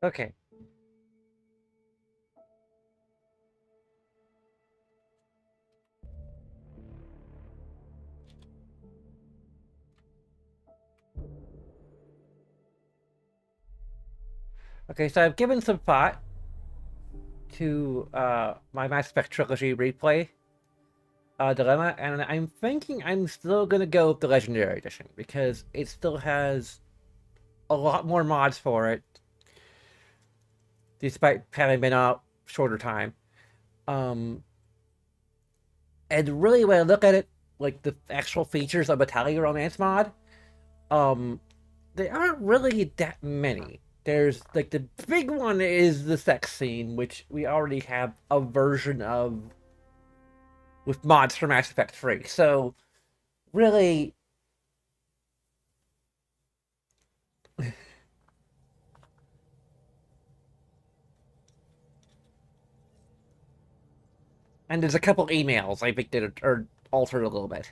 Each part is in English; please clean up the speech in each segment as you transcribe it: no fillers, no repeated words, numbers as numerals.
Okay. Okay, so I've given some thought to my Mass Effect Trilogy replay dilemma, and I'm thinking I'm still gonna go with the Legendary Edition because it still has a lot more mods for it, despite having been out shorter time. Um, and really, when I look at it, like the actual features of Battalion Romance mod, um, there aren't really that many. There's like the big one is the sex scene, which we already have a version of with mods for Mass Effect 3. So really, and there's a couple emails I think that are altered a little bit.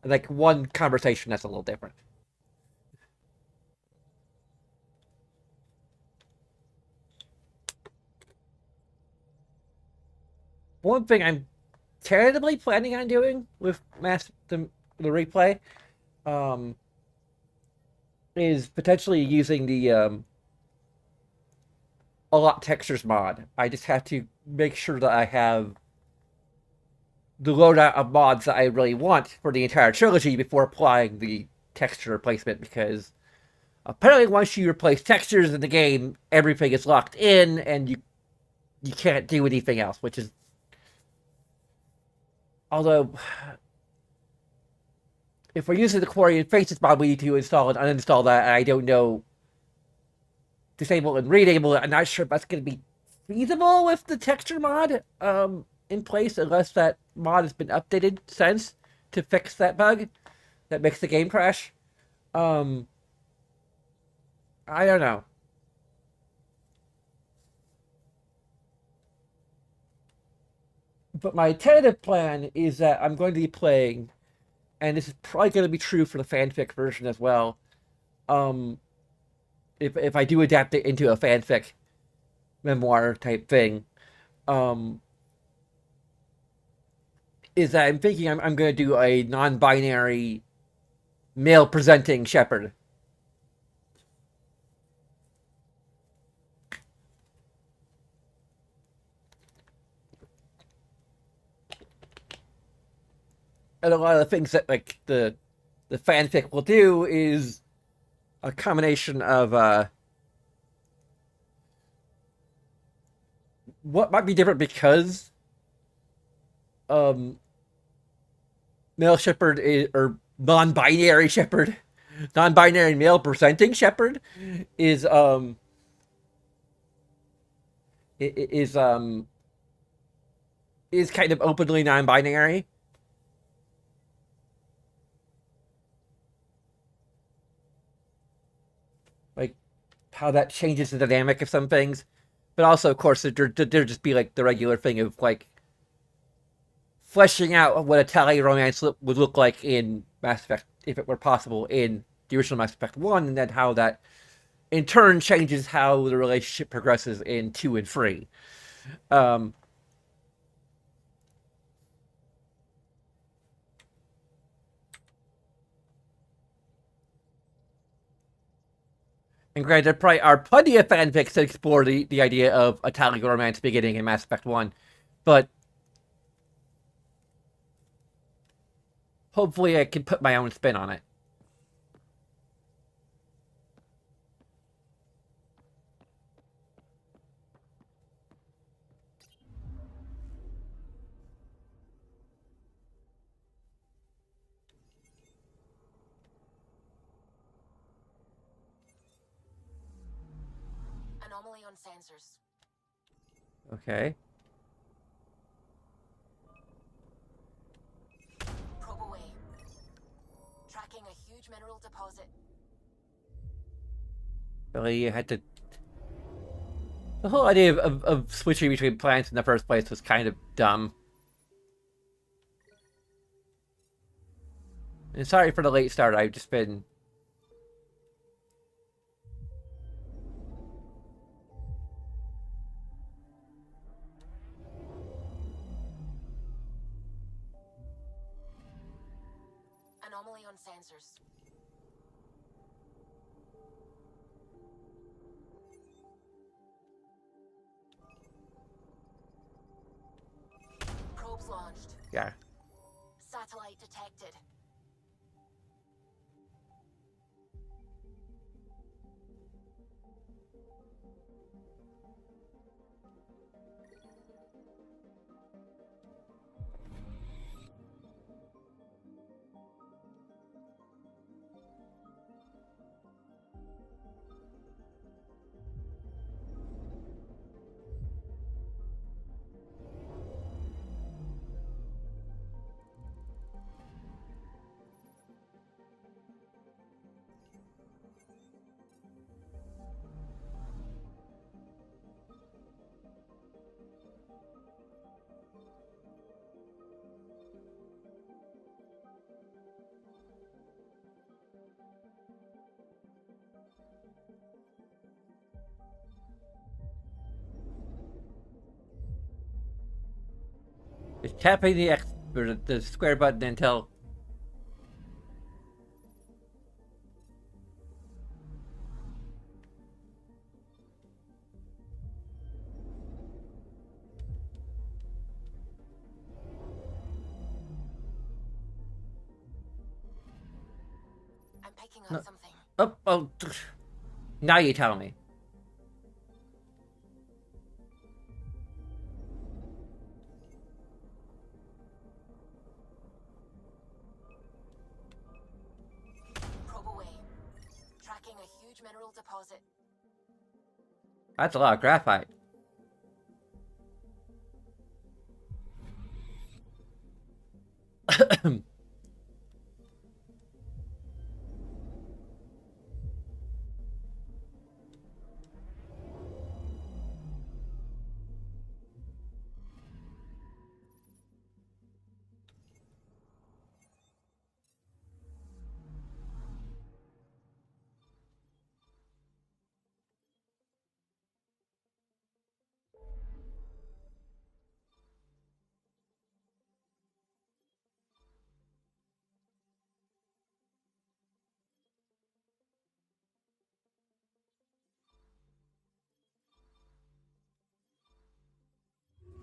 Like one conversation that's a little different. One thing I'm tentatively planning on doing with the replay, um, is potentially using the a lot textures mod. I just have to make sure that I have the loadout of mods that I really want for the entire trilogy before applying the texture replacement, because apparently once you replace textures in the game, everything is locked in and you can't do anything else, which is, although if we're using the Quarian Faces mod, we need to install and uninstall that, and I don't know, disable and re-enable it. I'm not sure if that's going to be feasible with the texture mod in place, unless that mod has been updated since to fix that bug that makes the game crash. Um, I don't know. But my tentative plan is that I'm going to be playing, and this is probably going to be true for the fanfic version as well. Um, if I do adapt it into a fanfic memoir type thing, um, is that I'm thinking I'm going to do a non-binary male presenting Shepard. And a lot of the things that like the fanfic will do is a combination of what might be different because um male Shepard is, or non-binary Shepard, non-binary male presenting Shepard is is is kind of openly non-binary. Like how that changes the dynamic of some things, but also, of course, there just be like the regular thing of like fleshing out what a tally romance would look like in Mass Effect if it were possible in the original Mass Effect 1, and then how that in turn changes how the relationship progresses in 2 and 3. Um, and granted, there probably are plenty of fanfics that explore the idea of a tally romance beginning in Mass Effect 1, but hopefully I can put my own spin on it. Anomaly on sensors. Okay. Probe away. Tracking a huge mineral deposit. Really, you had to. The whole idea of switching between planets in the first place was kind of dumb. And sorry for the late start. I've just been Anomaly on sensors. Probes launched. Yeah. Satellite detected. Just tapping the X or the square button until. I'm picking up No. something. Oh. Now you tell me. Probe away. Tracking a huge mineral deposit. That's a lot of graphite.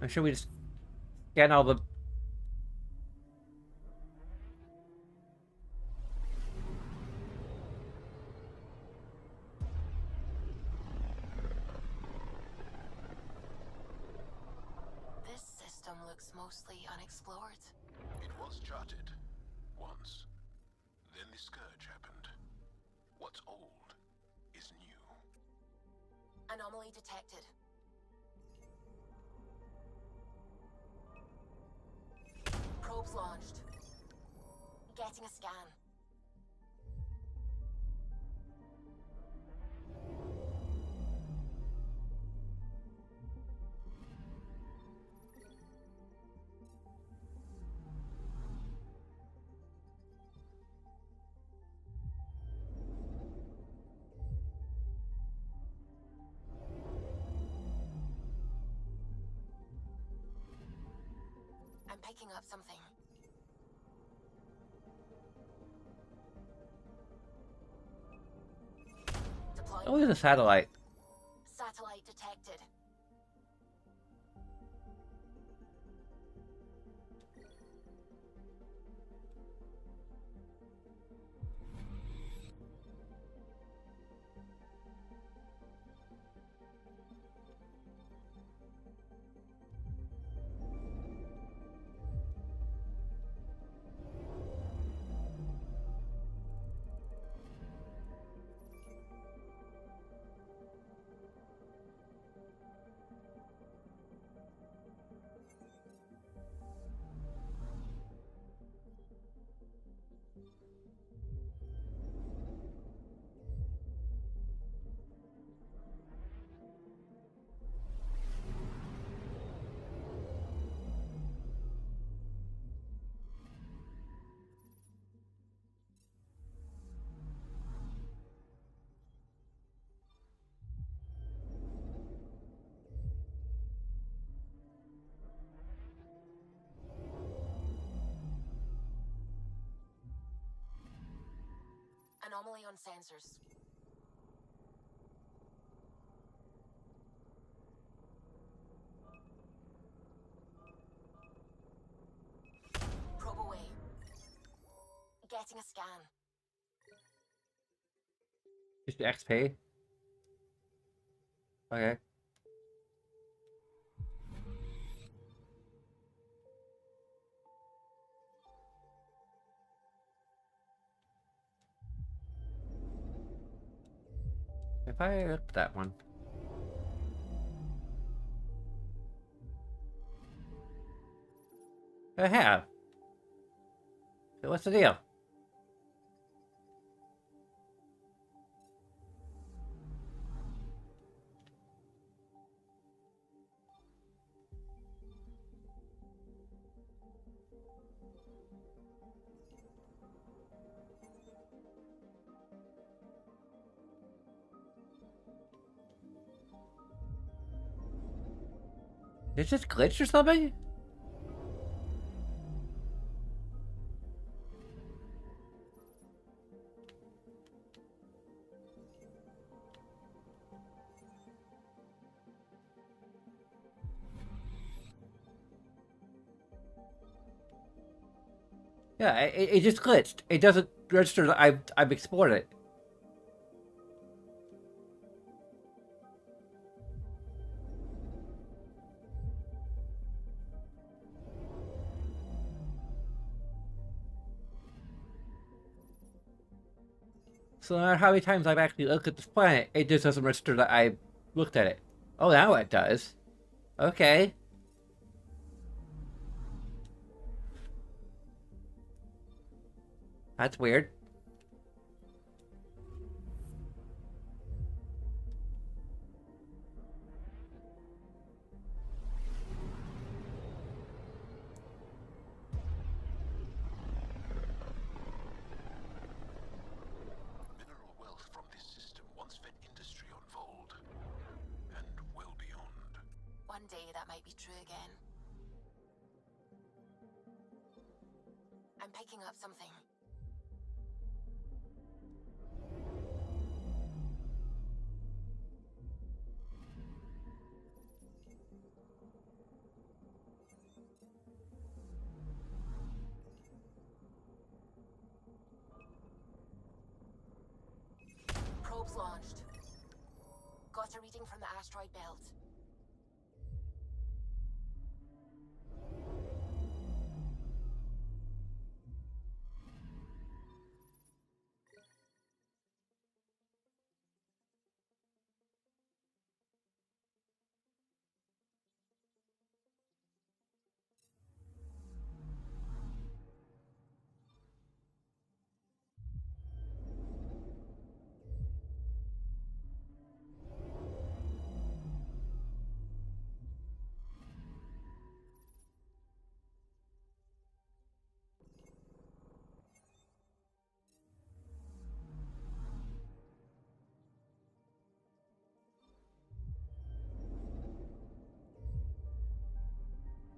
Or should we just scan all the. This system looks mostly unexplored. It was charted. Once. Then the scourge happened. What's old is new. Anomaly detected. Probes launched. Getting a scan. I'm picking up something. Deploying. Oh, there's a satellite. Satellite detected. anomaly on sensors. Probe away. Getting a scan. Just XP. Okay. If I look at that one. I have. So what's the deal? Did it just glitch or something? Yeah, it just glitched. It doesn't register that I've explored it. So no matter how many times I've actually looked at this planet, it just doesn't register that I looked at it. Oh, now it does. Okay. That's weird. Mineral wealth from this system once fed industry on Vold, and well beyond. One day that might be true again. I'm picking up something. Probes launched. Got a reading from the asteroid belt.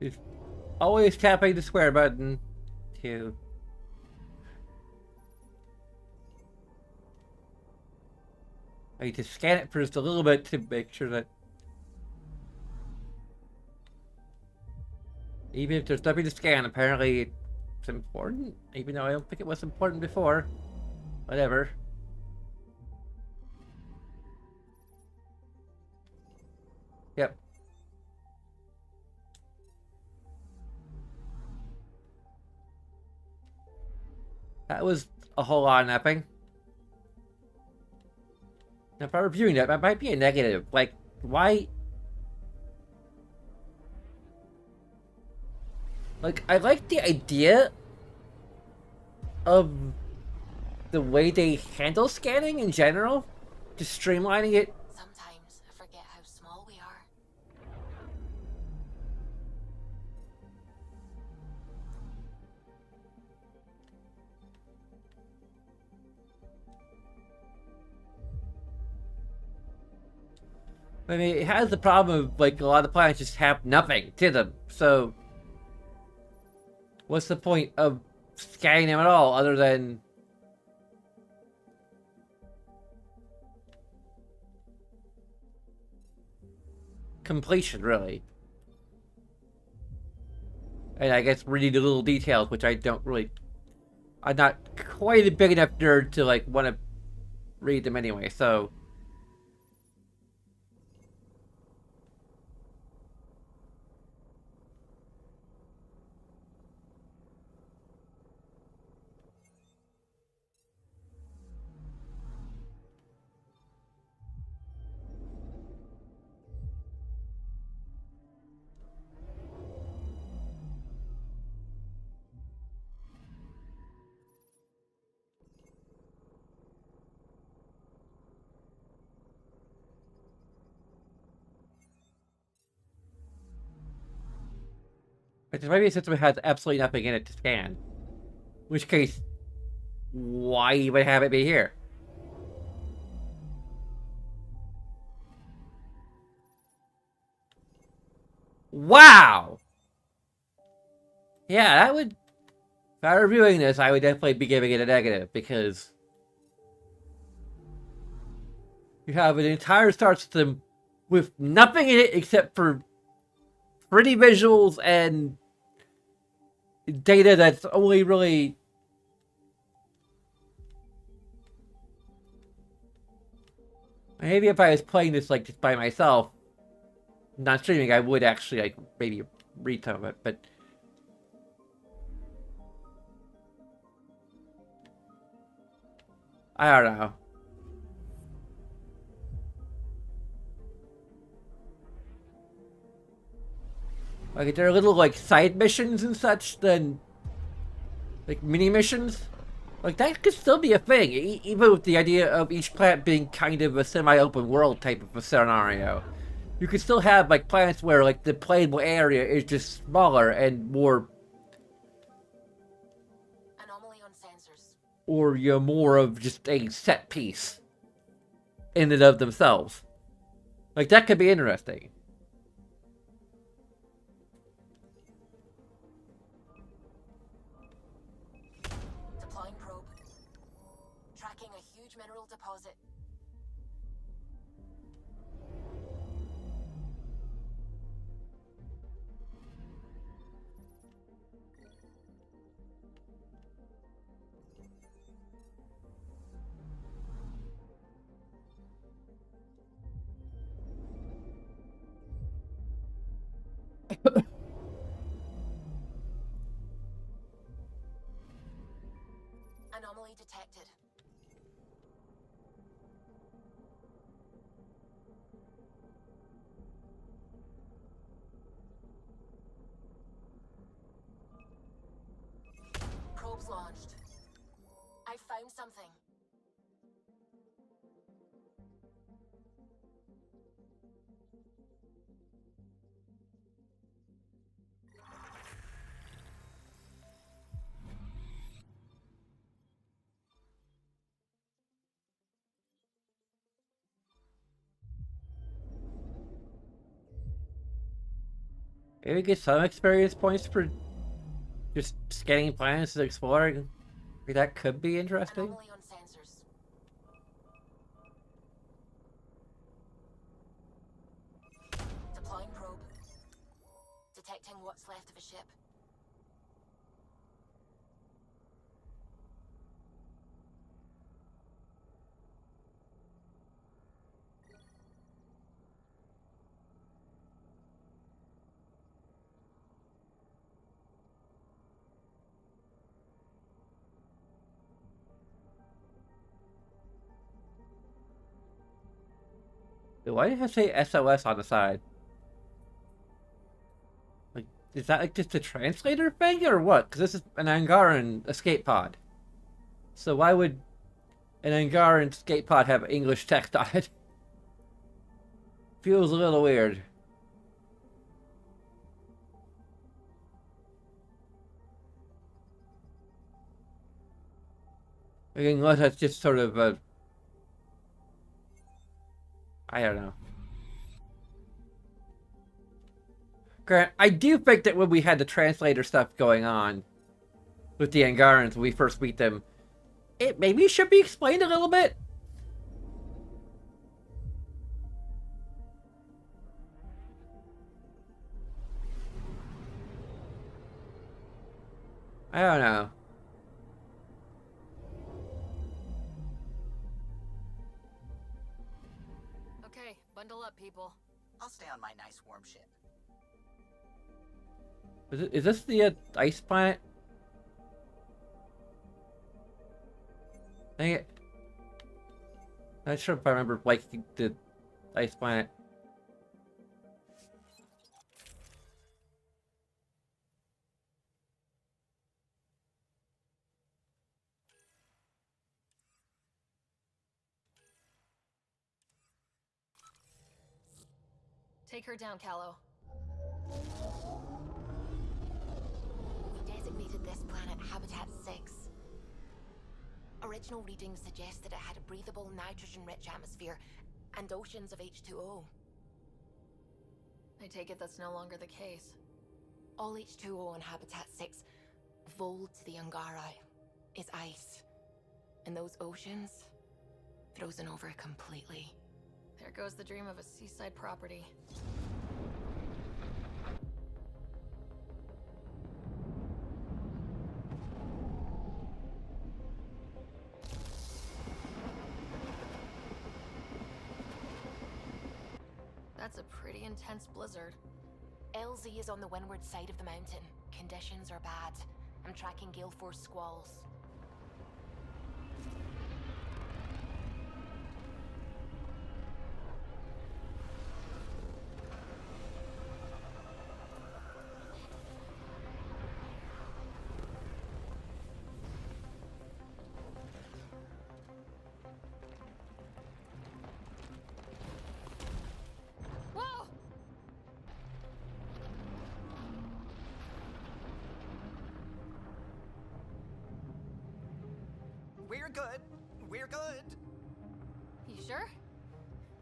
It's always tapping the square button to... I need to scan it for just a little bit to make sure that... Even if there's nothing to scan, apparently it's important. Even though I don't think it was important before. Whatever. Yep. That was a whole lot of napping. Now, if I'm reviewing that might be a negative. Like, why... Like, I like the idea of the way they handle scanning in general. Just streamlining it. Sometimes I forget how small we are. I mean, it has the problem of, like, a lot of planets just have nothing to them. So, what's the point of scanning them at all, other than... completion, really. And I guess reading the little details, which I don't really... I'm not quite a big enough nerd to, like, want to read them anyway, so... Which maybe the system has absolutely nothing in it to scan. In which case, why even have it be here? Wow! Yeah, that would... If I were reviewing this, I would definitely be giving it a negative, because... You have an entire star system with nothing in it except for pretty visuals and data that's only really... Maybe if I was playing this, like, just by myself, not streaming, I would actually, like, maybe read some of it, but... I don't know. Like, if there are little, like, side missions and such, then... Like, mini-missions? Like, that could still be a thing, even with the idea of each planet being kind of a semi-open world type of a scenario. You could still have, like, planets where, like, the playable area is just smaller and more... Anomaly on sensors. Or you're more of just a set piece in and of themselves. Like, that could be interesting. Deploying probe. Tracking a huge mineral deposit. Anomaly detected. Probes launched. I found something. Maybe get some experience points for just scanning planets and exploring. Maybe that could be interesting. Anomaly on sensors. Deploying probe. Detecting what's left of a ship. Why did I say SOS on the side? Like, is that like just a translator thing or what? Because this is an Angaran escape pod. So why would an Angaran escape pod have English text on it? Feels a little weird. Unless that's just sort of a... I don't know. Grant, I do think that when we had the translator stuff going on with the Angarans when we first meet them, it maybe should be explained a little bit. I don't know. Okay, bundle up, people. I'll stay on my nice warm ship. Is this the ice planet? Dang it. Not sure if I remember liking the ice planet. Take her down, Callow. We designated this planet Habitat 6. Original readings suggest that it had a breathable, nitrogen-rich atmosphere and oceans of H2O. I take it that's no longer the case. All H2O on Habitat 6, vold to the Angara, is ice. And those oceans, frozen over completely. There goes the dream of a seaside property. That's a pretty intense blizzard. LZ is on the windward side of the mountain. Conditions are bad. I'm tracking gale force squalls. Whoa! We're good. We're good. You sure?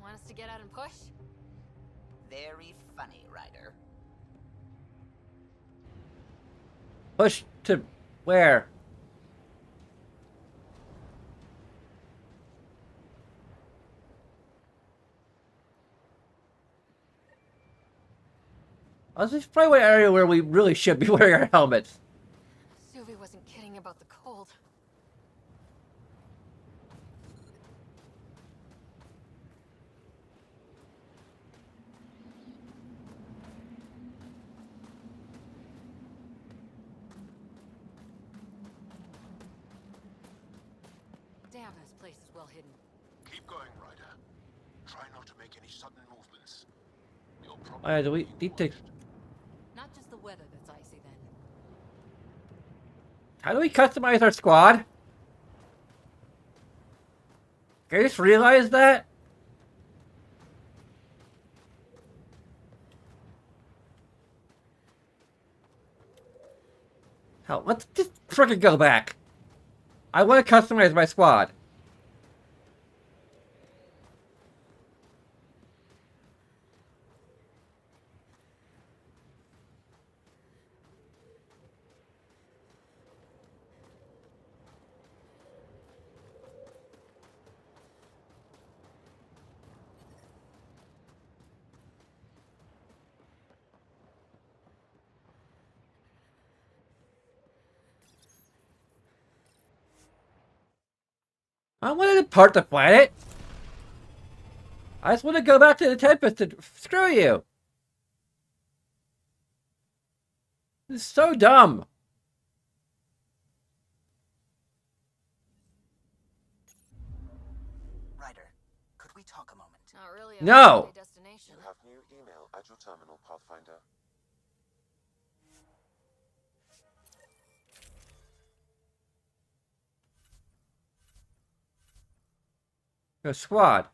Want us to get out and push? Very funny, Ryder. Push to where? Oh, this is probably one area where we really should be wearing our helmets. Suvi wasn't kidding about the cold. Damn, this place is well hidden. Keep going, Ryder. Try not to make any sudden movements. You'll Oh, probably yeah, do we be need to... watched. Not just the weather that's icy then. How do we customize our squad? Can I just realize that? Hell, let's just frickin' go back. I want to customize my squad. I want to depart the planet. I just want to go back to the Tempest and screw you. This is so dumb. Ryder, could we talk a moment? Not really. No. Destination. You have new email at your terminal, Pathfinder. Your squad.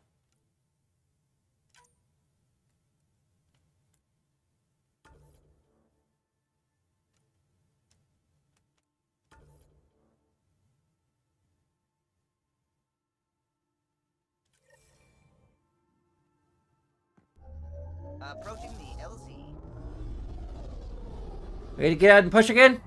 Approaching the LZ. Ready to get out and push again?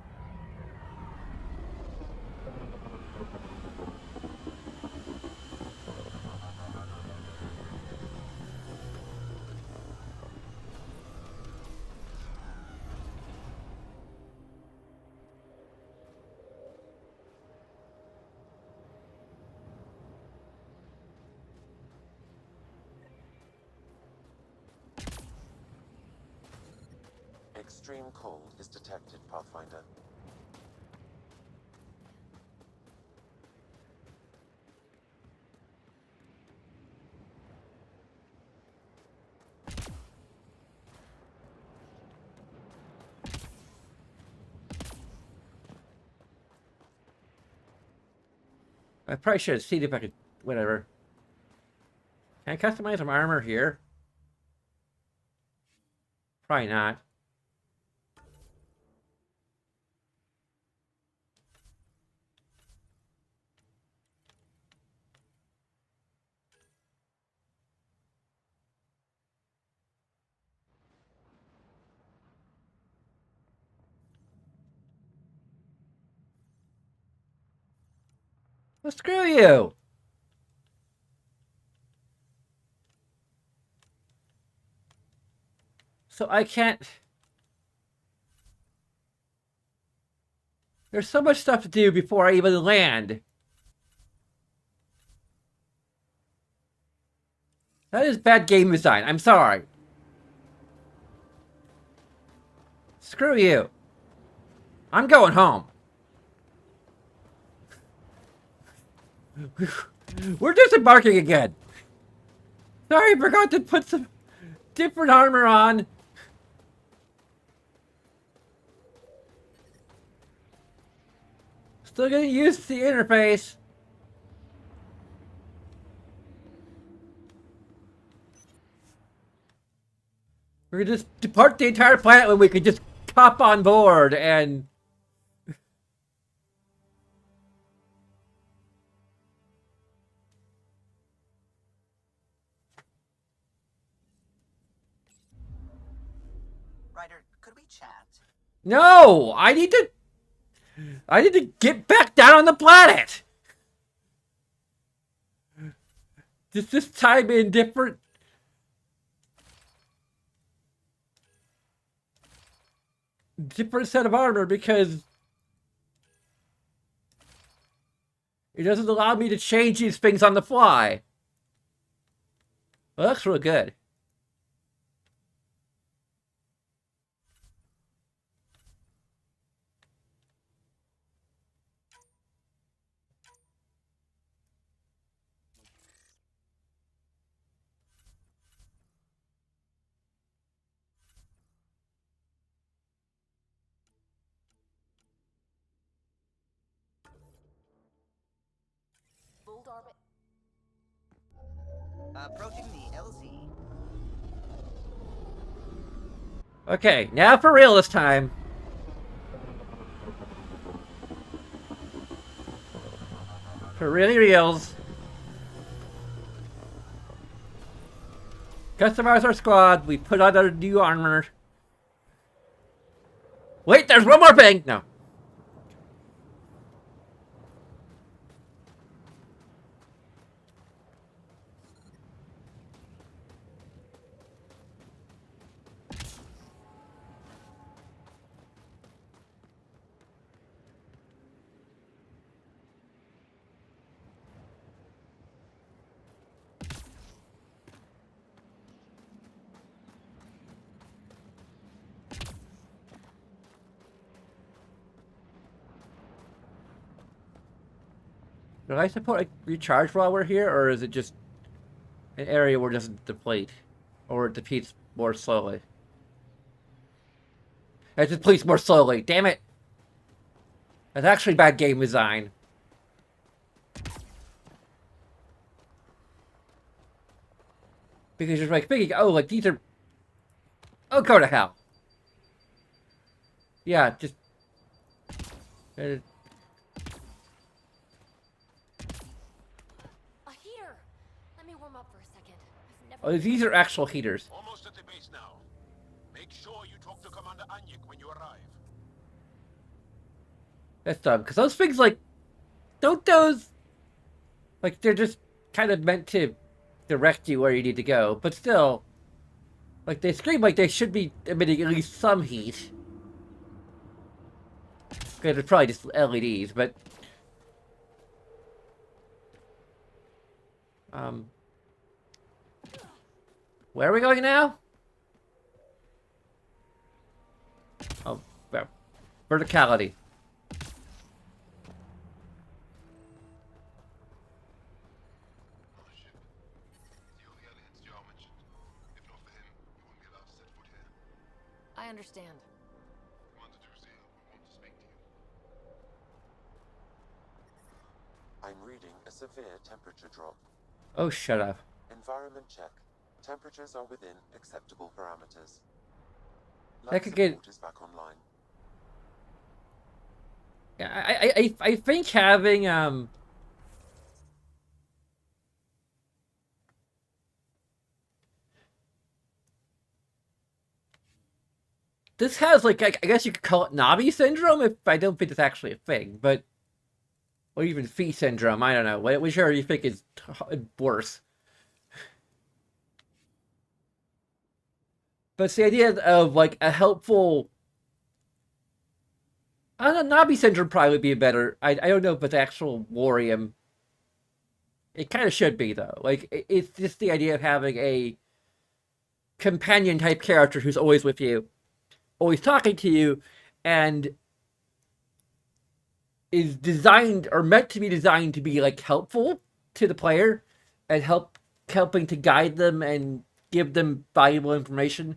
extreme cold is detected, Pathfinder. I probably should have seen if I could. Whatever. Can I customize some armor here? Probably not. Well, screw you! So I can't... There's so much stuff to do before I even land. That is bad game design. I'm sorry. Screw you. I'm going home. We're disembarking again. Sorry, I forgot to put some different armor on. Still gonna use the interface. We're gonna just depart the entire planet when we could just hop on board and... Ryder, could we chat? No! I need to get back down on the planet! Just this time in different... different set of armor because it doesn't allow me to change these things on the fly. Well, that looks real good. Bold orbit. Approaching the LZ. Okay, now for real this time. For really reals. Customize our squad. We put on our new armor. Wait, there's one more thing! No. Do I support like recharge while we're here, or is it just an area where it doesn't deplete? Or it depletes more slowly? It depletes more slowly, damn it! That's actually bad game design. Because you're like thinking, oh, like these are... Oh, go to hell. Yeah, just... A heater. Let me warm up for a second. I've never... Oh, these are actual heaters. Almost at the base now. Make sure you talk to Commander Anyik when you arrive. That's dumb, because those things, like... Don't those... Like, they're just kind of meant to direct you where you need to go, but still... Like, they scream like they should be emitting at least some heat. Okay, they're probably just LEDs, but... Where are we going now? Verticality. My ship. The only aliens Jar mentioned. If not for him, you wouldn't be allowed to set foot here. I understand. Commander Drusilla will want to speak to you. I'm reading a severe temperature drop. Oh, shut up. Environment check. Temperatures are within acceptable parameters. That Life could get... support is back online. I think having this has like I guess you could call it Navi syndrome. If I don't think it's actually a thing, but or even Phi syndrome. I don't know. Whichever you think is worse. But it's the idea of like a helpful. I don't know. Navi syndrome probably would be better. I don't know if it's actual Warium. It kind of should be though. Like it's just the idea of having a companion type character who's always with you, always talking to you, and is designed or meant to be designed to be like helpful to the player and helping to guide them and give them valuable information.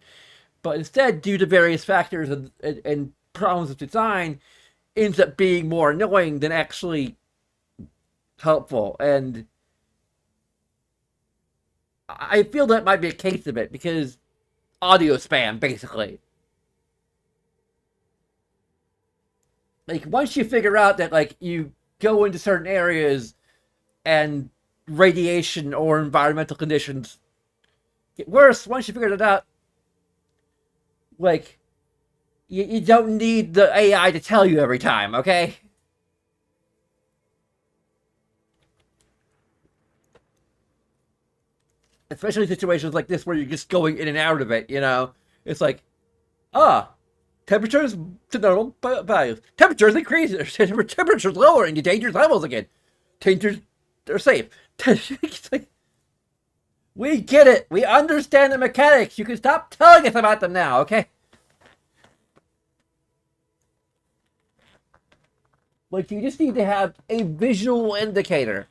But instead, due to various factors and problems of design, ends up being more annoying than actually helpful. And I feel that might be a case of it because audio spam, basically. Like, once you figure out that, like, you go into certain areas and radiation or environmental conditions get worse, once you figure that out, like, you don't need the AI to tell you every time, okay? Especially situations like this where you're just going in and out of it, you know? It's like, temperatures to normal values. Temperatures increasing. Temperatures lowering to dangerous levels again. Temperatures are safe. It's like, we get it. We understand the mechanics. You can stop telling us about them now, okay? Like, you just need to have a visual indicator.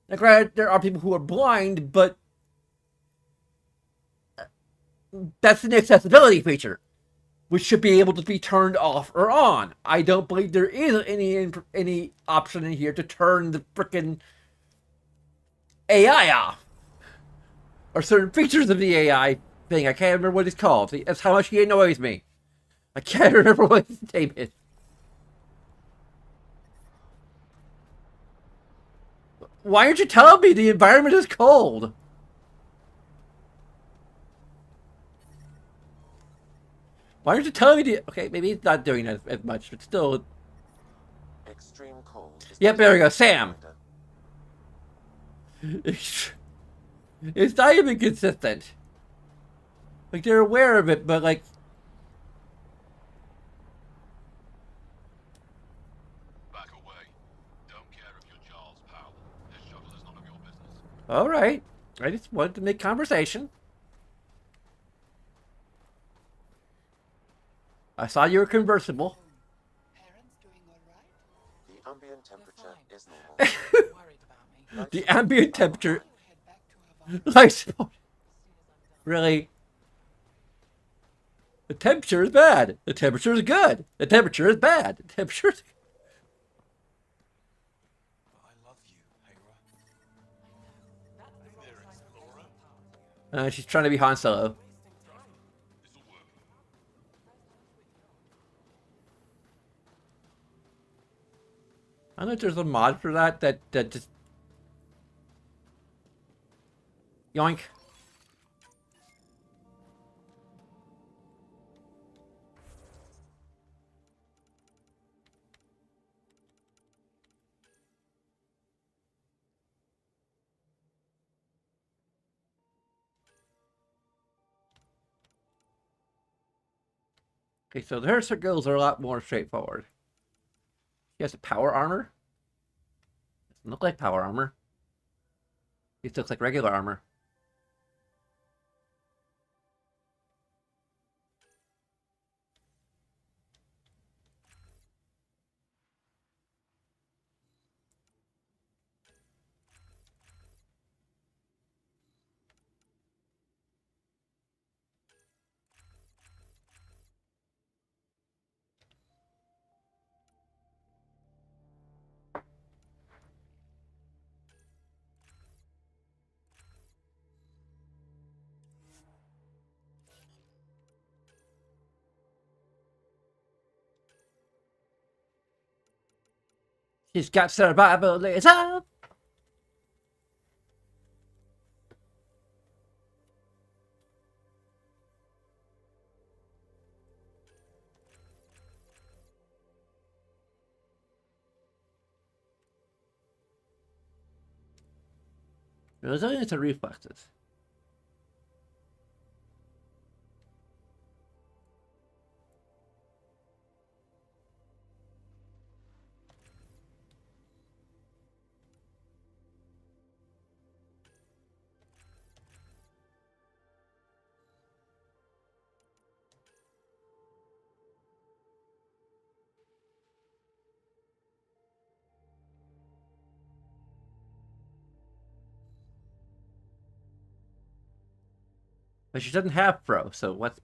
Now, granted, there are people who are blind, but that's an accessibility feature, which should be able to be turned off or on. I don't believe there is any option in here to turn the frickin' AI off. Or certain features of the AI thing. I can't remember what it's called. That's how much he annoys me. I can't remember what his name is. Why aren't you telling me the environment is cold? Why aren't you telling me the... Okay, maybe he's not doing that as much, but still... Extreme cold. Yep, there we go. Sam. It's not even consistent. Like, they're aware of it, but, like... Back away. Don't care if you're Charles Powell. This shuttle is none of your business. Alright. I just wanted to make conversation. I saw you were conversible. Parents doing all right? The ambient temperature is normal. Worried about me. The ambient temperature... Head back to Havana. Life support. Really? The temperature is bad. The temperature is good. The temperature is bad. The temperature is... I love you, Hera. Hey there, Explorer. She's trying to be Han Solo. This'll work. I don't know if there's a mod for that just... Yoink. Okay, so her skills are a lot more straightforward. She has a power armor. Doesn't look like power armor. It looks like regular armor. She's got survivalism. Resilience to reflexes. But she doesn't have pro, so what's...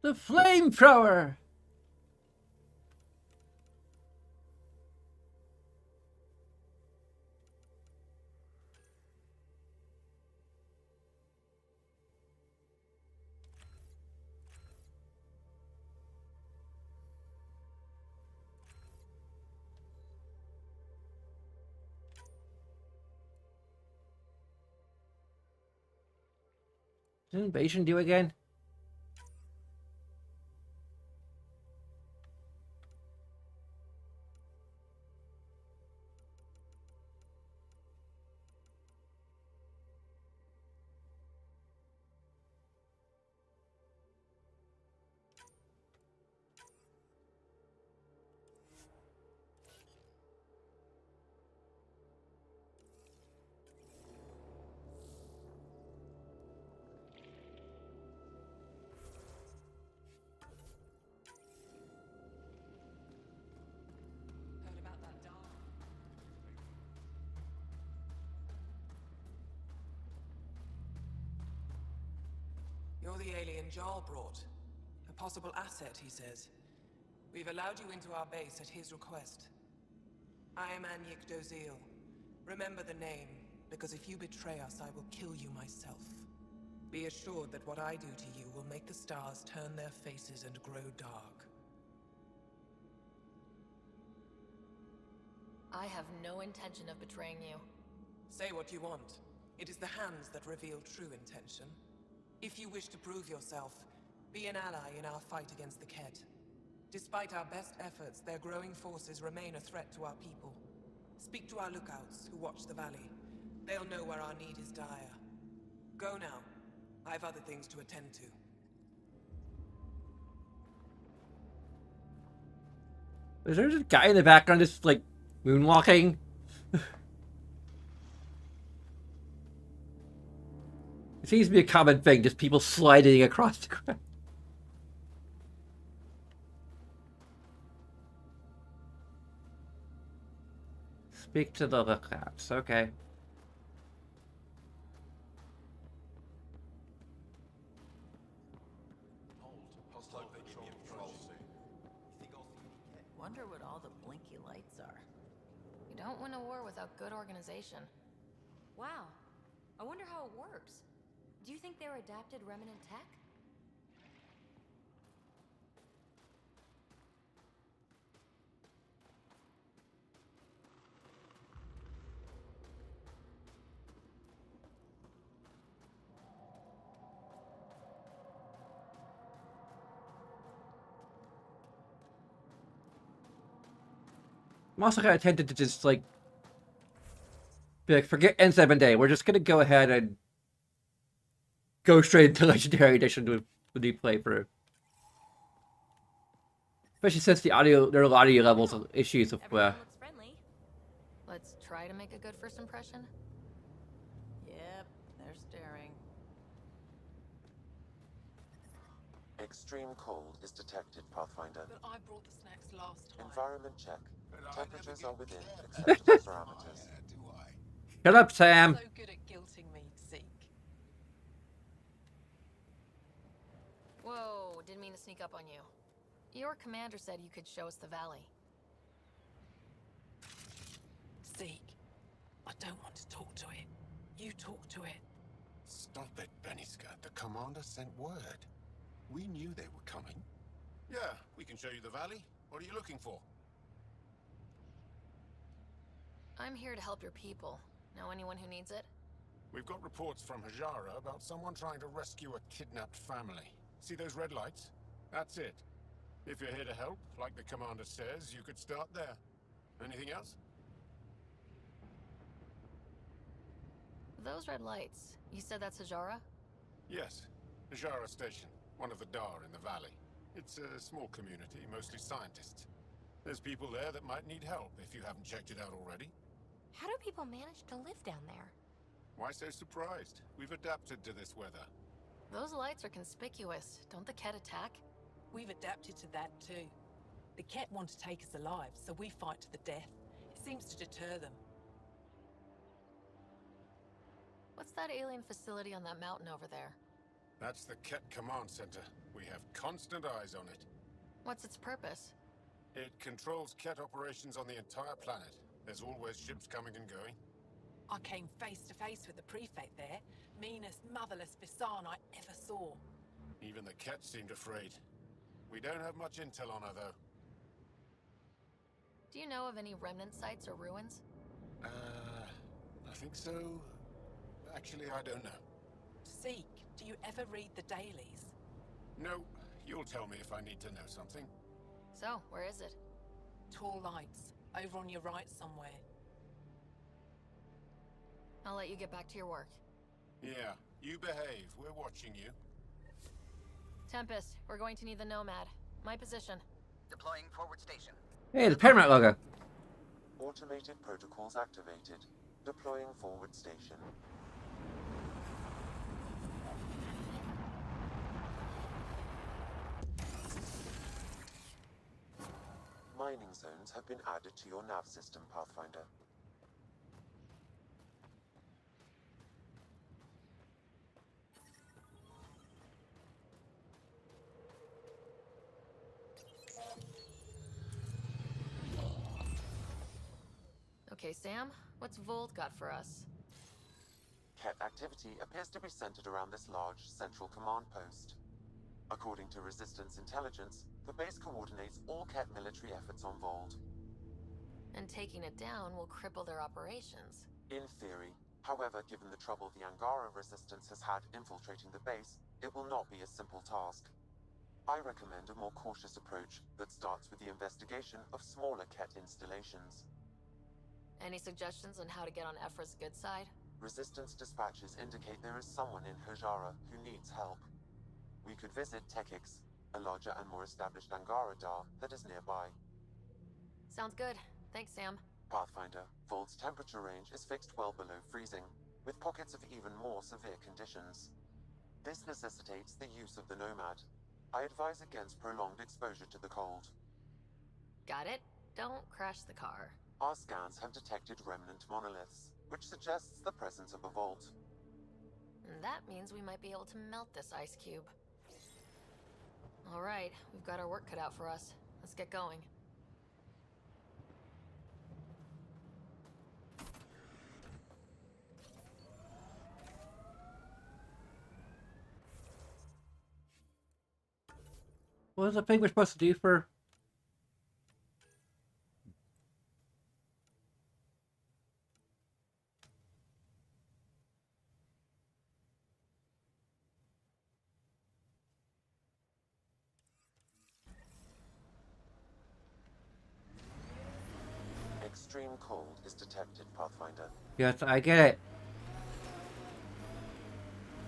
The flamethrower! What did invasion do again? Heard about that dog? You're the alien Jarl brought. A possible asset, he says. We've allowed you into our base at his request. I am Anyik Dozil. Remember the name, because if you betray us, I will kill you myself. Be assured that what I do to you will make the stars turn their faces and grow dark. I have no intention of betraying you. Say what you want. It is the hands that reveal true intention. If you wish to prove yourself, be an ally in our fight against the Ket. Despite our best efforts, their growing forces remain a threat to our people. Speak to our lookouts who watch the valley. They'll know where our need is dire. Go now. I have other things to attend to. Is there a guy in the background just, like, moonwalking? It seems to be a common thing, just people sliding across the ground. Speak to the lookouts, okay. Wonder what all the blinky lights are. You don't win a war without good organization. Wow. I wonder how it works. Do you think they're adapted remnant tech? I'm also kind of tempted to just, like, be like, forget N7 Day. We're just going to go ahead and go straight into Legendary Edition with the playthrough. Especially since there are audio levels of issues with... Everyone looks friendly. Let's try to make a good first impression. Yep, they're staring. Extreme cold is detected, Pathfinder. But I brought the snacks last time. Environment check. But I Temperatures never are get within turned. acceptable parameters. Do I? Shut up, Sam! So good at guilting me, Zeke. didn't mean to sneak up on you. Your commander said you could show us the valley. Zeke, I don't want to talk to it. You talk to it. Stop it, Beniska. The commander sent word. We knew they were coming. Yeah, we can show you the valley. What are you looking for? I'm here to help your people. Know anyone who needs it? We've got reports from Hajara about someone trying to rescue a kidnapped family. See those red lights? That's it. If you're here to help, like the commander says, you could start there. Anything else? Those red lights. You said that's Hajara? Yes. Hajara Station, one of the Dar in the valley. It's a small community, mostly scientists. There's people there that might need help if you haven't checked it out already. How do people manage to live down there? Why so surprised? We've adapted to this weather. Those lights are conspicuous. Don't the Ket attack? We've adapted to that too. The Ket want to take us alive, so we fight to the death. It seems to deter them. What's that alien facility on that mountain over there? That's the Ket Command Center. We have constant eyes on it. What's its purpose? It controls Ket operations on the entire planet. There's always ships coming and going. I came face to face with the prefect there. Meanest, motherless Visan I ever saw. Even the Ket seemed afraid. We don't have much intel on her, though. Do you know of any remnant sites or ruins? I think so. Actually, I don't know. Zeke, do you ever read the dailies? No, you'll tell me if I need to know something. So, where is it? Tall lights, over on your right somewhere. I'll let you get back to your work. Yeah, you behave. We're watching you. Tempest, we're going to need the Nomad. My position. Deploying forward station. Hey, the Paramount logo. Automated protocols activated. Deploying forward station. Mining zones have been added to your nav system, Pathfinder. Okay, Sam, what's Volt got for us? Ket activity appears to be centered around this large central command post. According to Resistance intelligence, the base coordinates all Ket military efforts on Vold. And taking it down will cripple their operations. In theory. However, given the trouble the Angara Resistance has had infiltrating the base, it will not be a simple task. I recommend a more cautious approach that starts with the investigation of smaller Ket installations. Any suggestions on how to get on Ephra's good side? Resistance dispatches indicate there is someone in Hajara who needs help. We could visit Tekix, a larger and more established Angara Dar that is nearby. Sounds good. Thanks, Sam. Pathfinder, Vold's temperature range is fixed well below freezing, with pockets of even more severe conditions. This necessitates the use of the Nomad. I advise against prolonged exposure to the cold. Got it. Don't crash the car. Our scans have detected remnant monoliths, which suggests the presence of a vault. And that means we might be able to melt this ice cube. All right, we've got our work cut out for us. Let's get going. What was the thing we're supposed to do for... Extreme cold is detected, Pathfinder. Yes, I get it.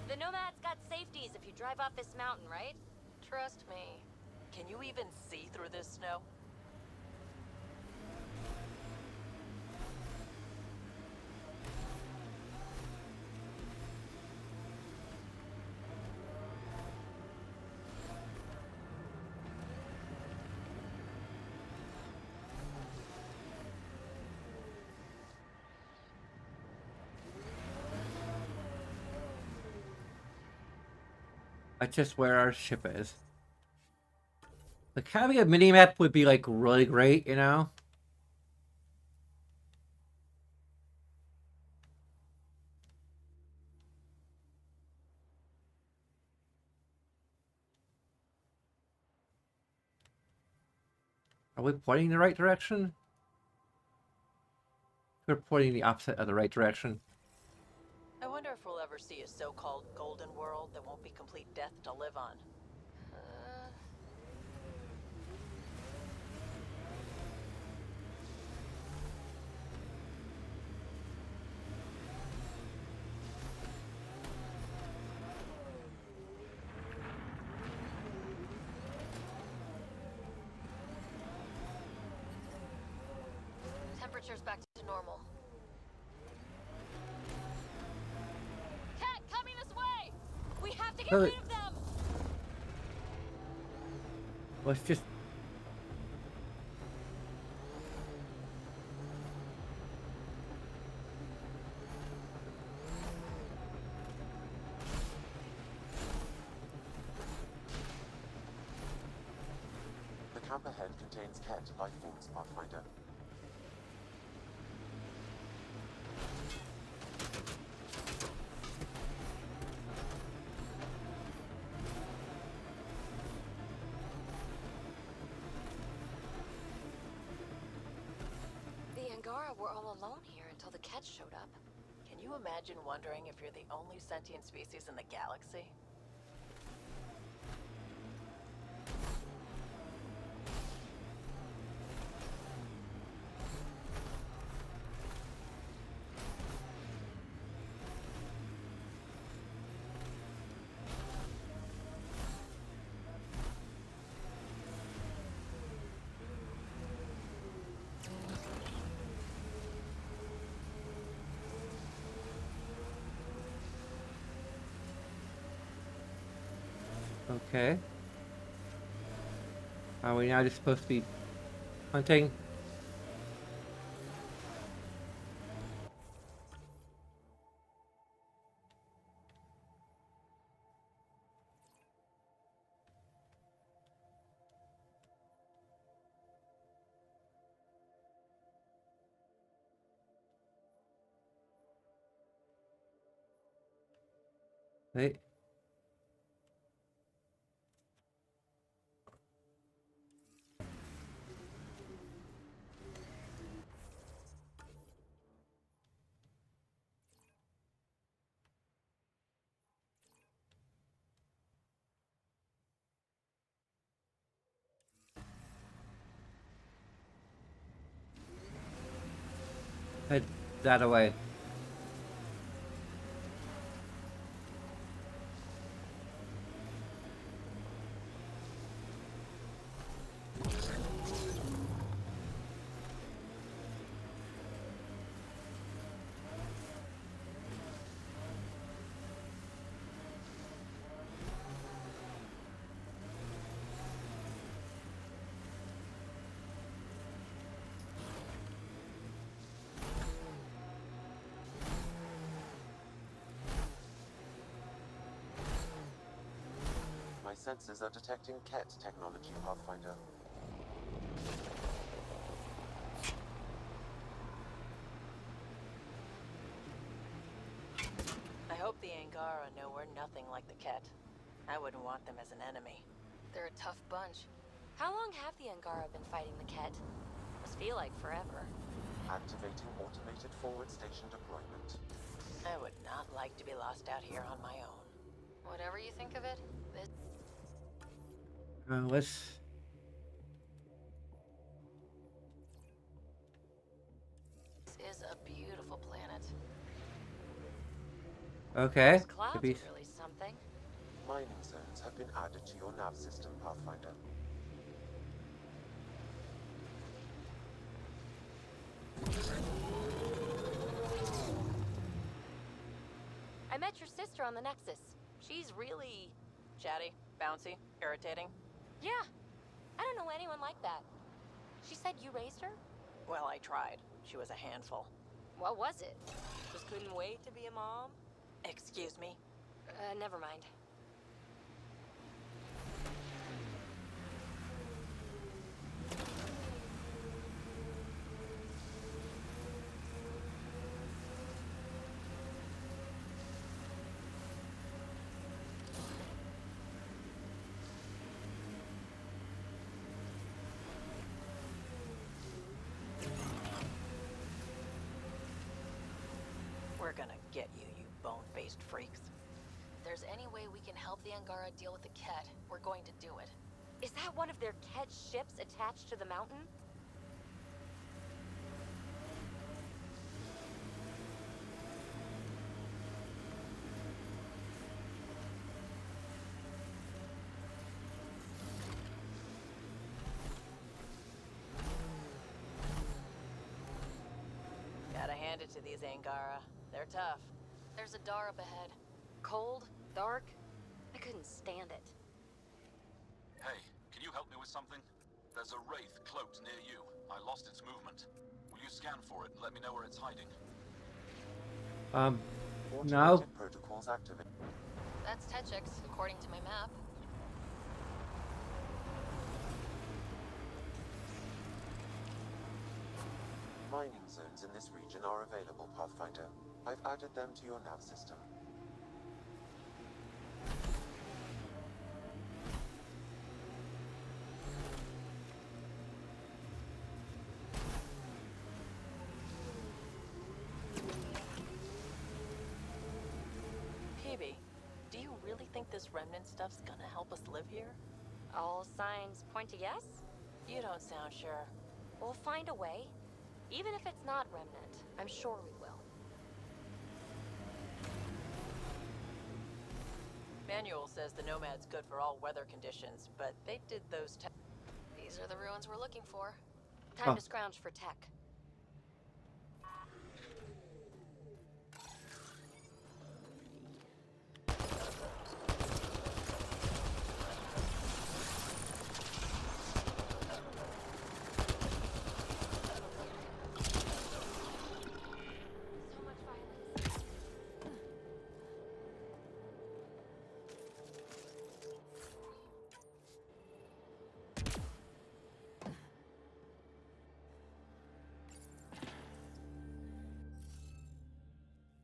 The Nomad's got safeties if you drive off this mountain, right? Trust me. Can you even see through this snow? That's just where our ship is. Like having a mini map would be like really great, you know? Are we pointing in the right direction? We're pointing the opposite of the right direction. I wonder if we'll ever see a so-called golden world that won't be complete death to live on. Temperature's back to normal. Cat, coming this way! We have to get rid of them! Let's just... The camp ahead contains Ket life forms, Pathfinder. The Angara were all alone here until the Ket showed up. Can you imagine wondering if you're the only sentient species in the galaxy? Okay. Are we now just supposed to be hunting? Wait. Head that away. My sensors are detecting Ket technology, Pathfinder. I hope the Angara know we're nothing like the Ket. I wouldn't want them as an enemy. They're a tough bunch. How long have the Angara been fighting the Ket? Must feel like forever. Activating automated forward station deployment. I would not like to be lost out here on my own. Whatever you think of it, this Let's... is a beautiful planet. Okay. Those clouds Maybe... are really something. Mining zones have been added to your nav system, Pathfinder. I met your sister on the Nexus. She's really... Chatty, bouncy, irritating. Yeah. I don't know anyone like that. She said you raised her? Well, I tried. She was a handful. What was it? Just couldn't wait to be a mom? Excuse me? Never mind. get you, you bone-faced freaks. If there's any way we can help the Angara deal with the Ket, we're going to do it. Is that one of their Ket ships attached to the mountain? Gotta hand it to these Angara. They're tough. There's a Dar up ahead. Cold, dark. I couldn't stand it. Hey, can you help me with something? There's a wraith cloaked near you. I lost its movement. Will you scan for it and let me know where it's hiding? No. Automated protocols activate. That's Techix, according to my map. Mining zones in this region are available, Pathfinder. I've added them to your nav system. PB, do you really think this remnant stuff's gonna help us live here? All signs point to yes? You don't sound sure. We'll find a way. Even if it's not remnant, I'm sure we will. Manual says the Nomad's good for all weather conditions, but they did those These are the ruins we're looking for. Time to scrounge for tech. So much violence.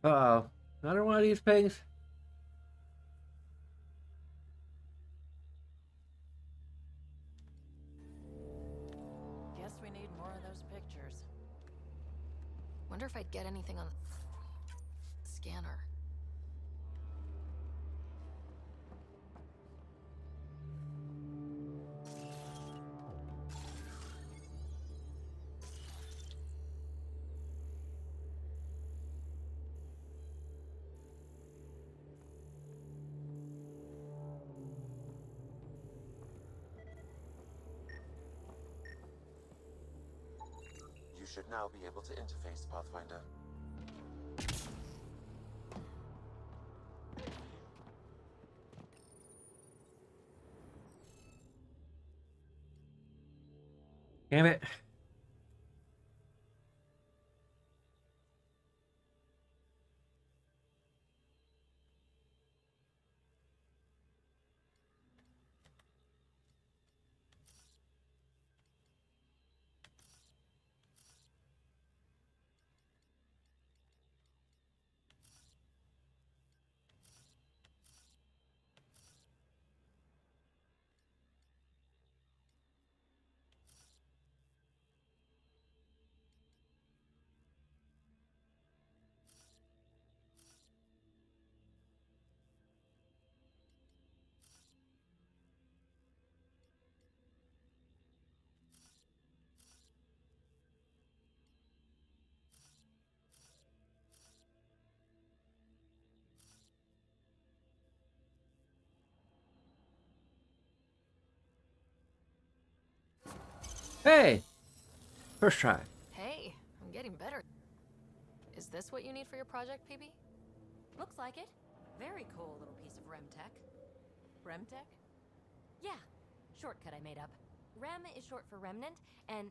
Uh-oh. Another one of these things? Guess we need more of those pictures. Wonder if I'd get anything on the scanner. You should now be able to interface, Pathfinder. Damn it. Hey! First try. Hey, I'm getting better. Is this what you need for your project, PB? Looks like it. Very cool little piece of REM tech. Remtech? Yeah, shortcut I made up. REM is short for remnant, and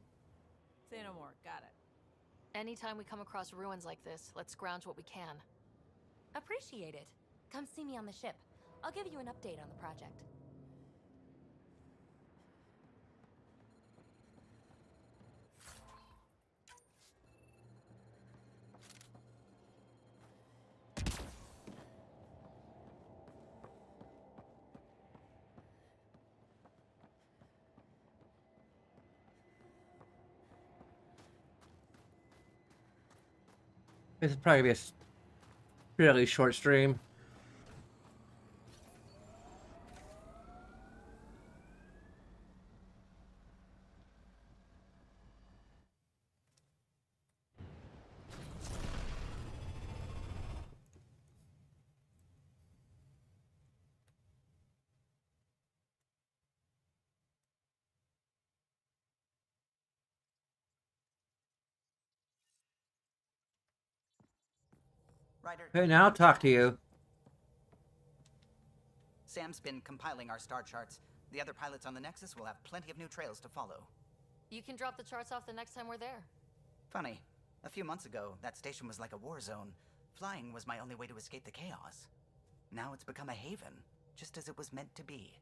Say no more. Got it. Anytime we come across ruins like this, let's scrounge what we can. appreciate it. Come see me on the ship. I'll give you an update on the project. This is probably gonna be Really short stream. Ryder. Okay, now I'll talk to you. Sam's been compiling our star charts. The other pilots on the Nexus will have plenty of new trails to follow. You can drop the charts off the next time we're there. Funny. A few months ago, that station was like a war zone. Flying was my only way to escape the chaos. Now it's become a haven, just as it was meant to be.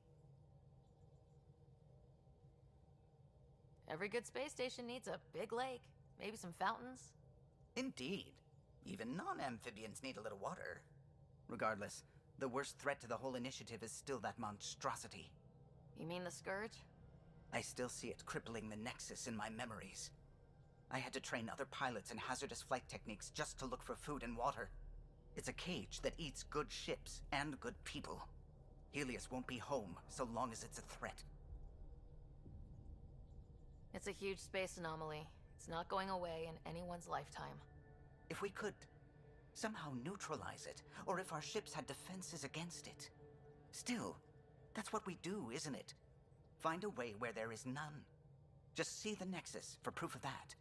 Every good space station needs a big lake, maybe some fountains. Indeed. Even non-amphibians need a little water. Regardless, the worst threat to the whole initiative is still that monstrosity. You mean the Scourge? I still see it crippling the Nexus in my memories. I had to train other pilots in hazardous flight techniques just to look for food and water. It's a cage that eats good ships and good people. Helios won't be home so long as it's a threat. It's a huge space anomaly. It's not going away in anyone's lifetime. If we could somehow neutralize it, or if our ships had defenses against it. Still, that's what we do, isn't it? Find a way where there is none. Just see the Nexus for proof of that.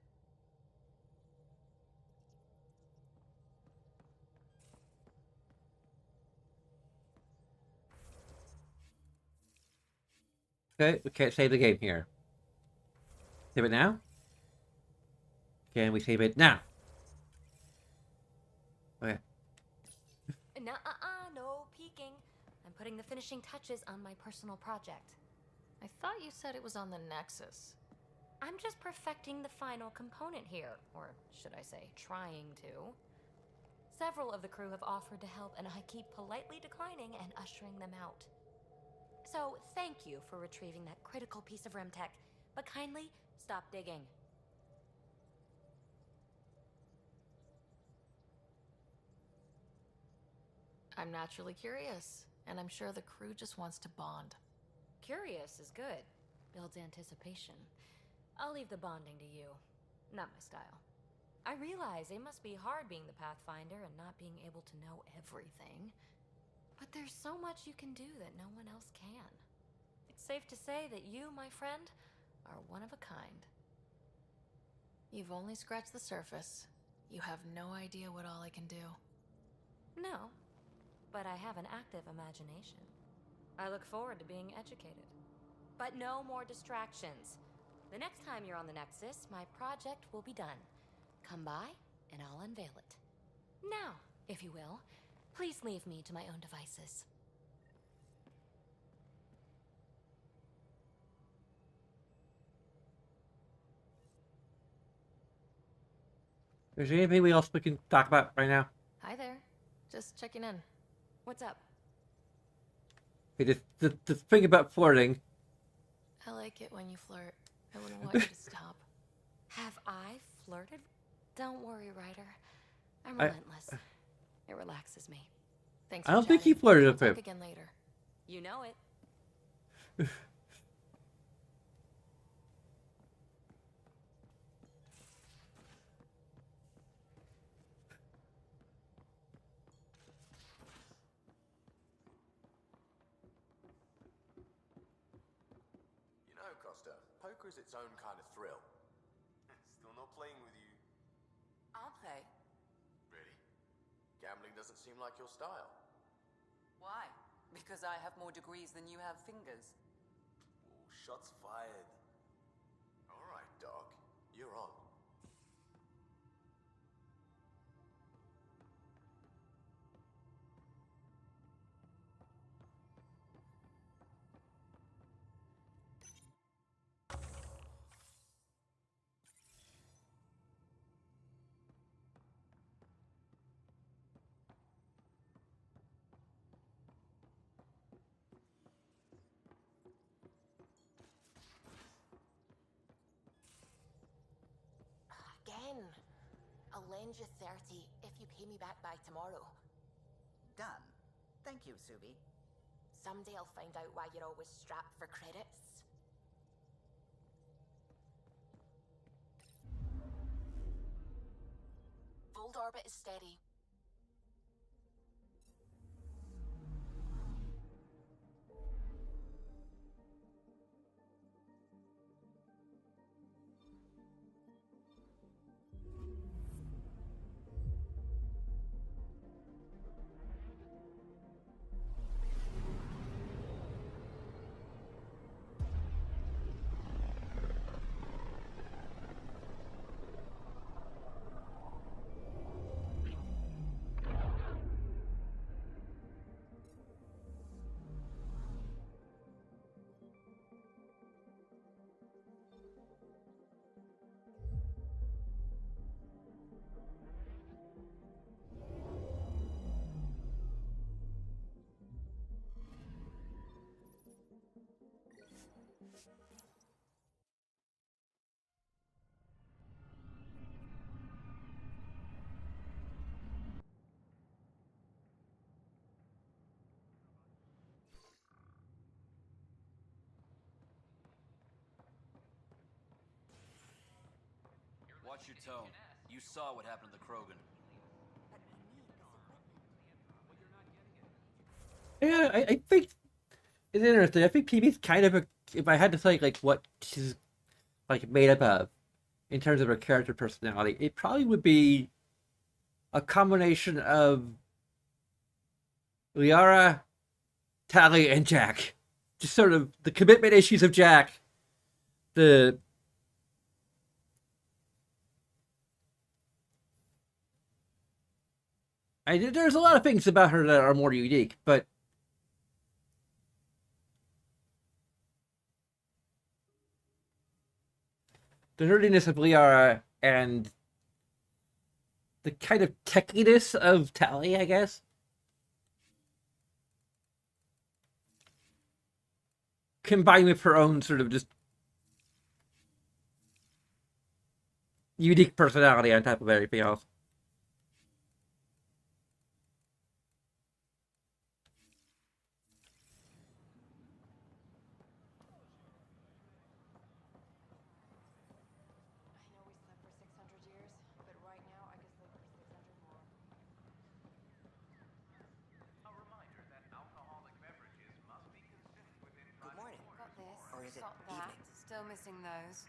Okay, we can't save the game here. Save it now? Can we save it now? Okay. No peeking. I'm putting the finishing touches on my personal project. I thought you said it was on the Nexus. I'm just perfecting the final component here, or should I say, trying to. Several of the crew have offered to help, and I keep politely declining and ushering them out. So, thank you for retrieving that critical piece of Remtech, but kindly stop digging. I'm naturally curious, and I'm sure the crew just wants to bond. Curious is good. Builds anticipation. I'll leave the bonding to you. Not my style. I realize it must be hard being the Pathfinder and not being able to know everything. But there's so much you can do that no one else can. It's safe to say that you, my friend, are one of a kind. You've only scratched the surface. You have no idea what all I can do. No, but I have an active imagination. I look forward to being educated. But no more distractions. The next time you're on the Nexus, my project will be done. Come by, and I'll unveil it. Now, if you will, please leave me to my own devices. Is there anything else we can talk about right now? Hi there. Just checking in. What's up? Okay, this thing about flirting. I like it when you flirt. I wouldn't want you to stop. Have I flirted? Don't worry, Ryder. I'm relentless. It relaxes me. Thanks. I don't think he flirted with him. Talk again later. You know it. You know, Costa, poker is its own kind of thrill. Still not playing with you. I'll play. Really? Gambling doesn't seem like your style. Why? Because I have more degrees than you have fingers. Ooh, shots fired. All right, Doc. You're on. Again. I'll lend you 30 if you pay me back by tomorrow. done. Thank you, Suvi. Someday I'll find out why you're always strapped for credits. Fold orbit is steady. Watch your tone. You saw what happened to the Krogan. Yeah, I think it's interesting. I think PB's kind of a. If I had to say like what she's like made up of in terms of her character personality, it probably would be a combination of Liara, Tali, and Jack. Just sort of the commitment issues of Jack, the there's a lot of things about her that are more unique, but the nerdiness of Liara and the kind of techiness of Tali, I guess. Combined with her own sort of just unique personality on top of everything else. Still missing those.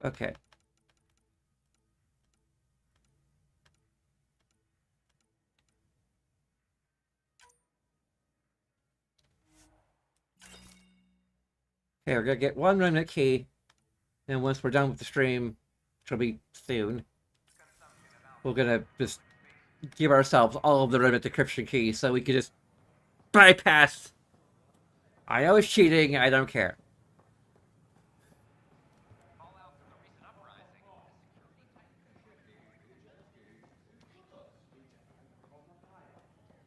Okay. Okay, we're gonna get one remnant key, and once we're done with the stream, which will be soon, we're gonna just give ourselves all of the remnant decryption keys so we can just bypass. I know it's cheating, I don't care.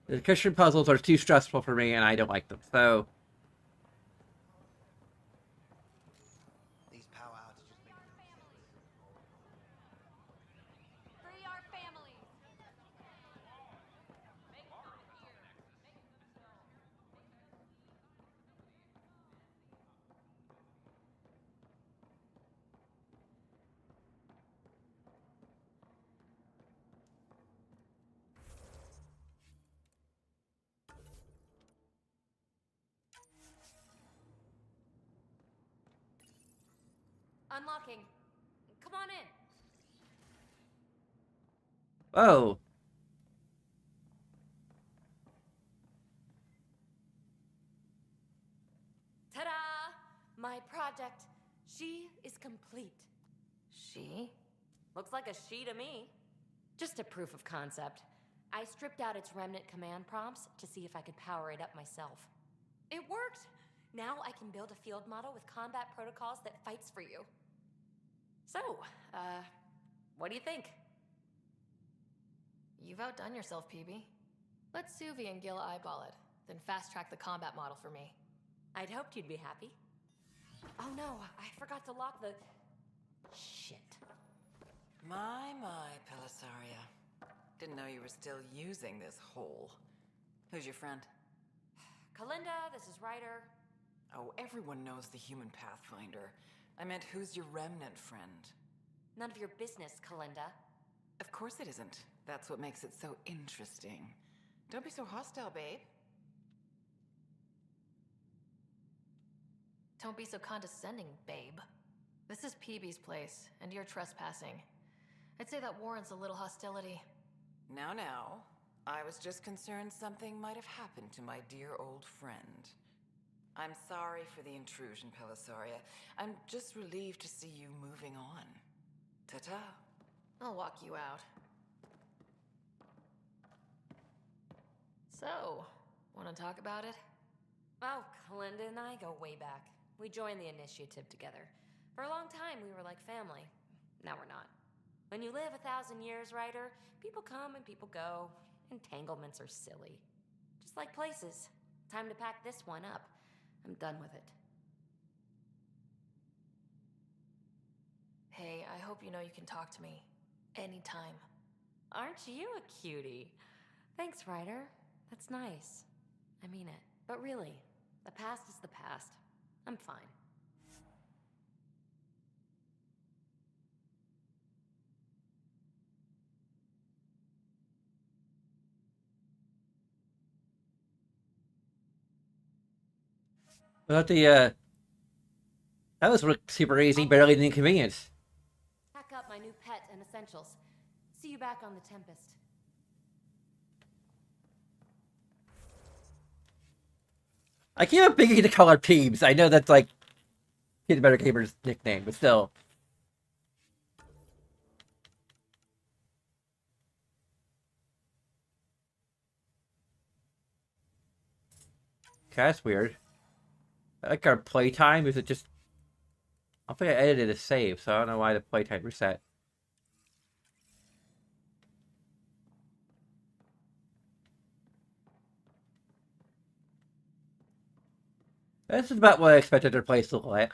The decryption puzzles are too stressful for me, and I don't like them, so. Unlocking. Come on in. Oh. Ta-da! My project. She is complete. She? Looks like a she to me. Just a proof of concept. I stripped out its remnant command prompts to see if I could power it up myself. It worked! Now I can build a field model with combat protocols that fights for you. So, what do you think? You've outdone yourself, PB. Let Suvi and Gil eyeball it, then fast-track the combat model for me. I'd hoped you'd be happy. Oh no, I forgot to lock the... Shit. My, Pelisaria. Didn't know you were still using this hole. Who's your friend? Kalinda, this is Ryder. Oh, everyone knows the human Pathfinder. I meant, who's your remnant friend? None of your business, Kalinda. Of course it isn't. That's what makes it so interesting. Don't be so hostile, babe. Don't be so condescending, babe. This is PB's place, and you're trespassing. I'd say that warrants a little hostility. Now. I was just concerned something might have happened to my dear old friend. I'm sorry for the intrusion, Pelisaria. I'm just relieved to see you moving on. Ta-ta. I'll walk you out. So, want to talk about it? Oh, Kalinda and I go way back. We joined the initiative together. For a long time, we were like family. Now we're not. When you live 1,000 years, Ryder, people come and people go. Entanglements are silly. Just like places. Time to pack this one up. I'm done with it. Hey, I hope you know you can talk to me. Anytime. Aren't you a cutie? Thanks, Ryder. That's nice. I mean it. But really, the past is the past. I'm fine. About the, that was super easy, barely an inconvenience. Pack up my new pet and essentials. See you back on the Tempest. I keep on thinking to call her Peebs. I know that's like Kid Better Gamer's nickname, but still. Okay, that's weird. I like our playtime. Is it just... I don't think I edited a save, so I don't know why the playtime reset. This is about what I expected their place to look like.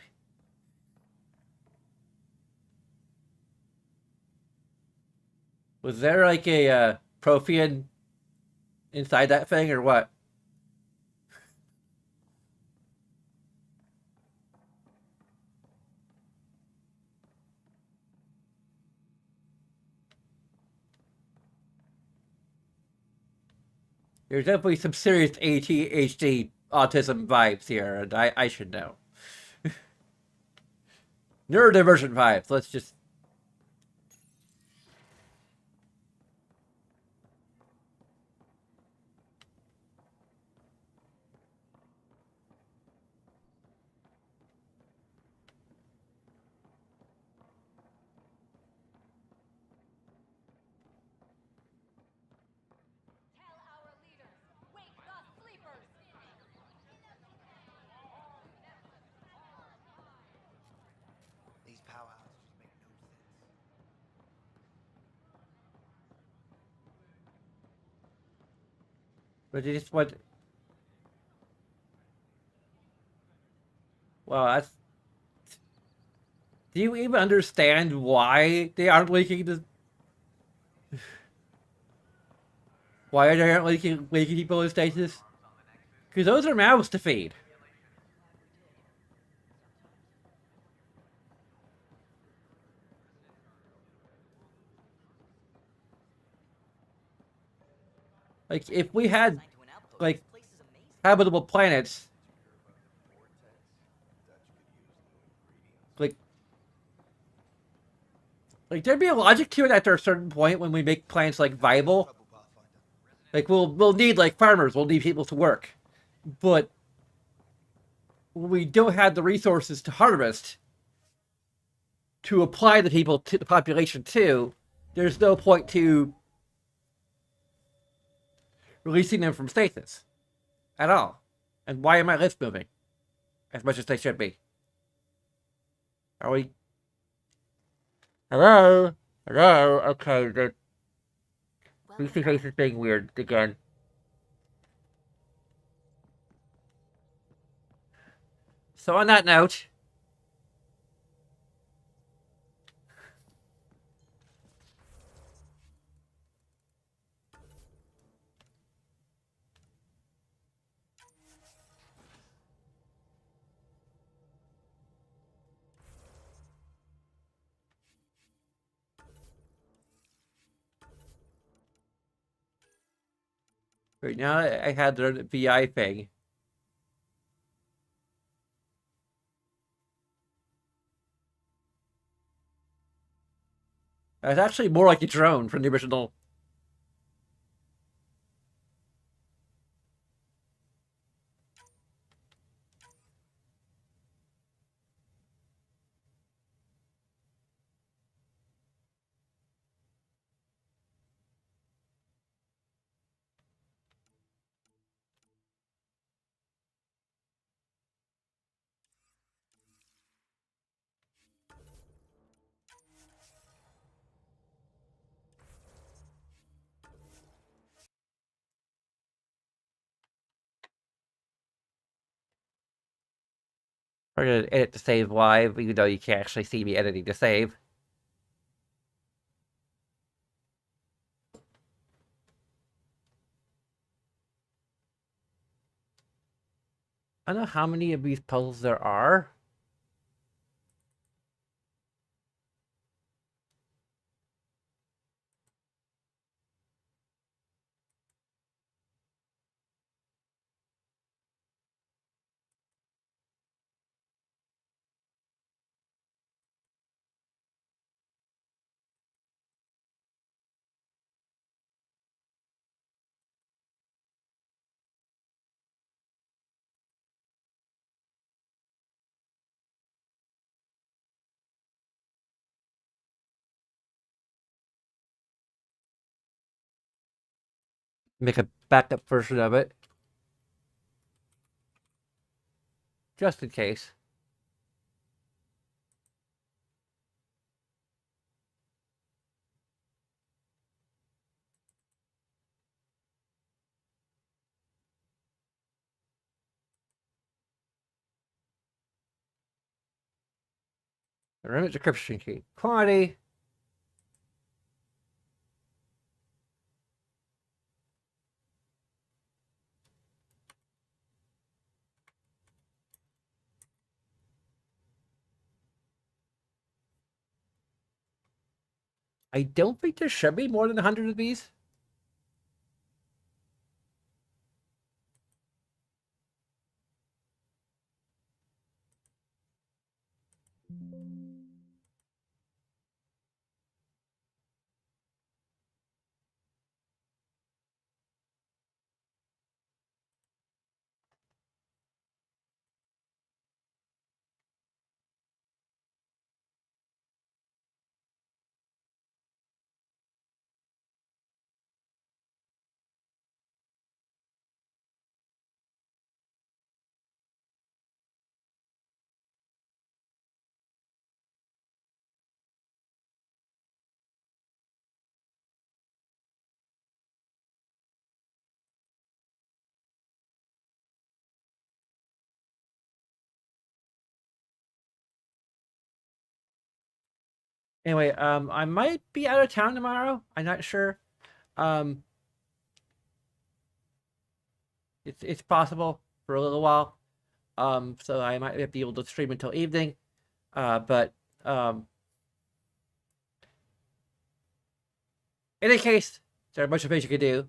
Was there like a Prothean inside that thing, or what? There's definitely some serious ADHD autism vibes here, and I should know. Neurodivergent vibes, let's just... These powwows just make no sense. But they just want... Well, that's... Do you even understand why they aren't leaking the... Why they aren't leaking people in stasis? Because those are mouths to feed. Like, if we had, like, habitable planets, like there'd be a logic to it after a certain point when we make planets, like, viable. Like, we'll need, like, farmers, we'll need people to work. But when we don't have the resources to harvest, to apply the people to the population to, there's no point to releasing them from stasis at all. And why are my lips moving as much as they should be? Are we... Hello? Hello? Okay, the Lucy face is being weird again. So on that note, Right now, I had the VI thing. It's actually more like a drone from the original. I'm gonna edit the save live, even though you can't actually see me editing the save. I don't know how many of these puzzles there are. Make a backup version of it. Just in case. Remember the decryption key. Quantity. I don't think there should be more than 100 of these. Anyway, I might be out of town tomorrow. I'm not sure. Um, it's possible for a little while. So I might be able to stream until evening. But in any case, there are a bunch of things you can do.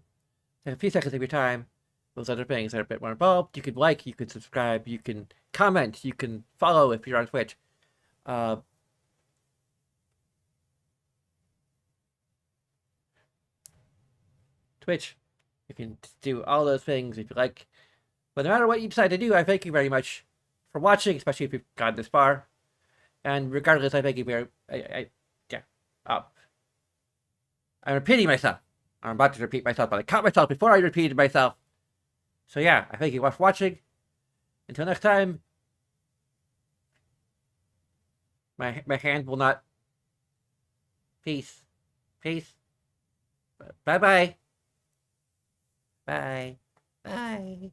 In a few seconds of your time, those other things are a bit more involved. You can like, you can subscribe, you can comment, you can follow if you're on Twitch. Twitch. You can do all those things if you like. But no matter what you decide to do, I thank you very much for watching, especially if you've gotten this far. And regardless, I thank you very. Yeah. I'm repeating myself. I'm about to repeat myself, but I caught myself before I repeated myself. So yeah, I thank you for watching. Until next time, my hand will not. Peace. Peace. Bye-bye. Bye. Bye.